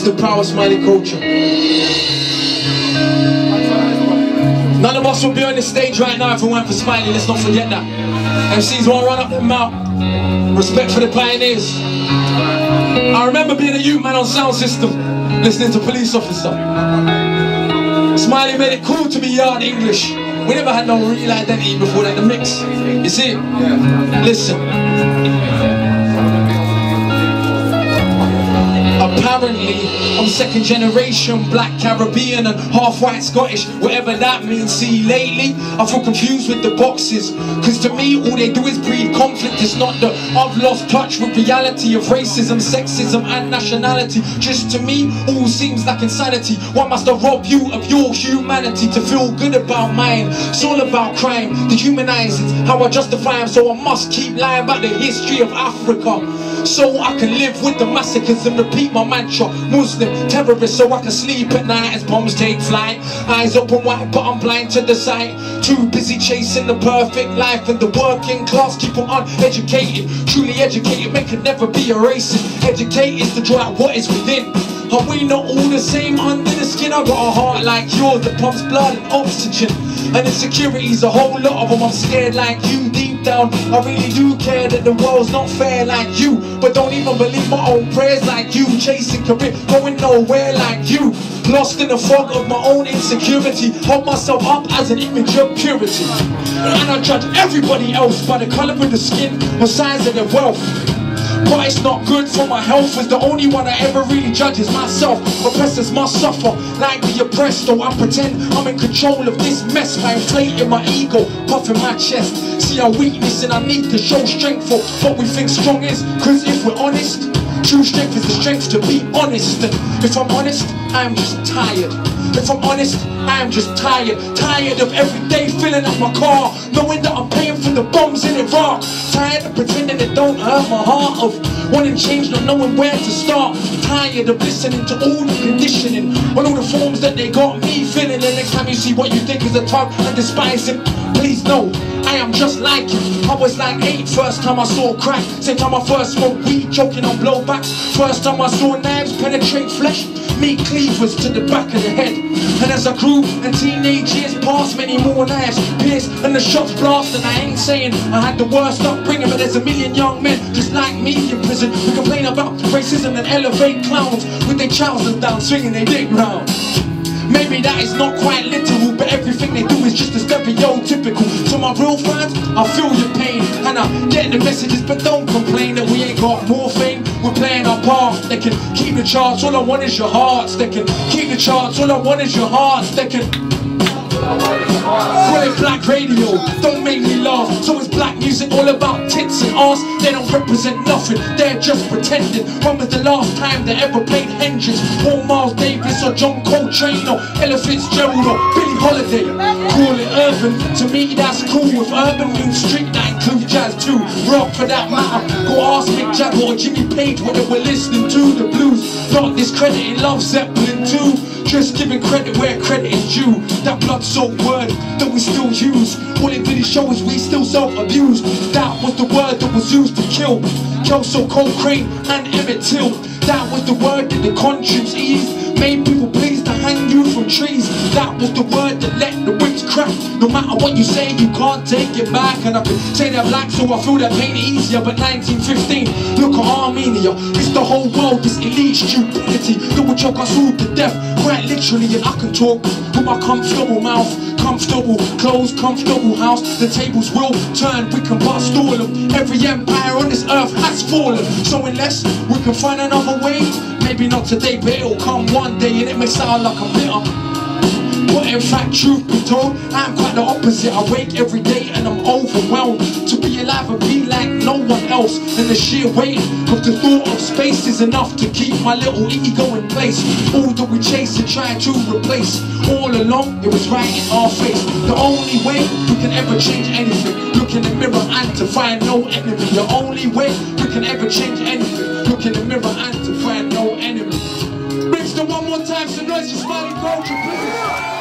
It's the power Smiley culture. None of us would be on this stage right now if it weren't for Smiley, let's not forget that. MCs won't run up their mouth. Respect for the pioneers. I remember being a youth man on sound system, listening to Police Officer. Smiley made it cool to be yarn English. We never had no real identity before that, the mix. You see? Listen. Apparently, I'm second generation black Caribbean and half white Scottish, whatever that means. See, lately, I feel confused with the boxes, cause to me, all they do is breed conflict. It's not that I've lost touch with reality of racism, sexism and nationality. Just to me, all seems like insanity. Why must I rob you of your humanity to feel good about mine? It's all about crime, dehumanize it, how I justify them. So I must keep lying about the history of Africa, so I can live with the massacres and repeat my mantra. Muslim terrorist, so I can sleep at night as bombs take flight. Eyes open wide, but I'm blind to the sight. Too busy chasing the perfect life, and the working class keep them uneducated. Truly educated men can never be a racist. Educate is to draw out what is within. Are we not all the same under the skin? I got a heart like yours that pumps blood and oxygen. And insecurities, a whole lot of them. I'm scared like you deep down. I really do care that the world's not fair like you, but don't even believe my own prayers like you. Chasing career, going nowhere like you. Lost in the fog of my own insecurity. Hold myself up as an image of purity, and I judge everybody else by the colour of the skin or size of their wealth. But it's not good for my health, as the only one I ever really judge is myself. Oppressors must suffer like the oppressed, though I pretend I'm in control of this mess by inflating my ego, puffing my chest. See our weakness and I need to show strength for what we think strong is, cause if we're honest, true strength is the strength to be honest. And if I'm honest, I am just tired. If I'm honest, I am just tired. Tired of every day filling up my car, knowing that I'm paying for the bombs in Iraq. Tired of pretending it don't hurt my heart, of wanting change, not knowing where to start. Tired of listening to all the conditioning, on all the forms that they got me filling. The next time you see what you think is a tug and despise it, please know I am just like you. I was like 8 first time I saw crack. Same time I first smoked weed, choking on blowbacks. First time I saw knives penetrate flesh, meat cleavers to the back of the head. And as I grew and teenage years passed, many more knives pierced and the shots blasted. I ain't saying I had the worst upbringing, but there's a million young men just like me in prison who complain about racism and elevate clowns with their trousers down, swinging their dick round. Maybe that is not quite literal, but everything they do is just as stereotypical. To my real fans, I feel your pain and I get the messages, but don't complain that we ain't got more fame. We're playing our part. They can keep the charts, all I want is your hearts. They can keep the charts, all I want is your hearts. They can call it black radio, don't make me laugh. So is black music all about tits and arse? They don't represent nothing, they're just pretending. When was the last time they ever played Hendrix or Miles Davis or John Coltrane or Ella Fitzgerald or Billie Holiday? Call it urban, to me that's cool. With urban means street, that includes jazz too. Rock for that matter, go ask Mick Jagger or Jimmy Page what they were listening to. The blues, not discrediting Love Zeppelin too. Just giving credit where credit is due. That blood-soaked word that we still use, all it really shows is we still self-abuse. That was the word that was used to kill Kelso, Cole Crane and Emmett Till. That was the word that the conscience eased, made people pleased to hang you from trees. That was the word that let the whips crack. No matter what you say, you can't take it back. And I can say that black so I feel that pain easier. But 1915, look at Armenia. It's the whole world, this elite stupidity that will choke us all to death, quite literally. And I can talk with my comfortable mouth, comfortable clothes, comfortable house. The tables will turn, we can bust all of them. Every empire on this earth has fallen. So unless we can find another way, maybe not today, but it'll come one day. And it may sound like I'm bitter, but in fact, truth be told, I'm quite the opposite. I wake every day and I'm overwhelmed to be alive and be like no one else. And the sheer weight of the thought of space is enough to keep my little ego in place. All that we chase and try to replace, all along it was right in our face. The only way we can ever change anything, look in the mirror and to find no enemy. The only way we can ever change anything, look in the mirror and to find no enemy. Brixton one more time, some noise for Smiley culture, please.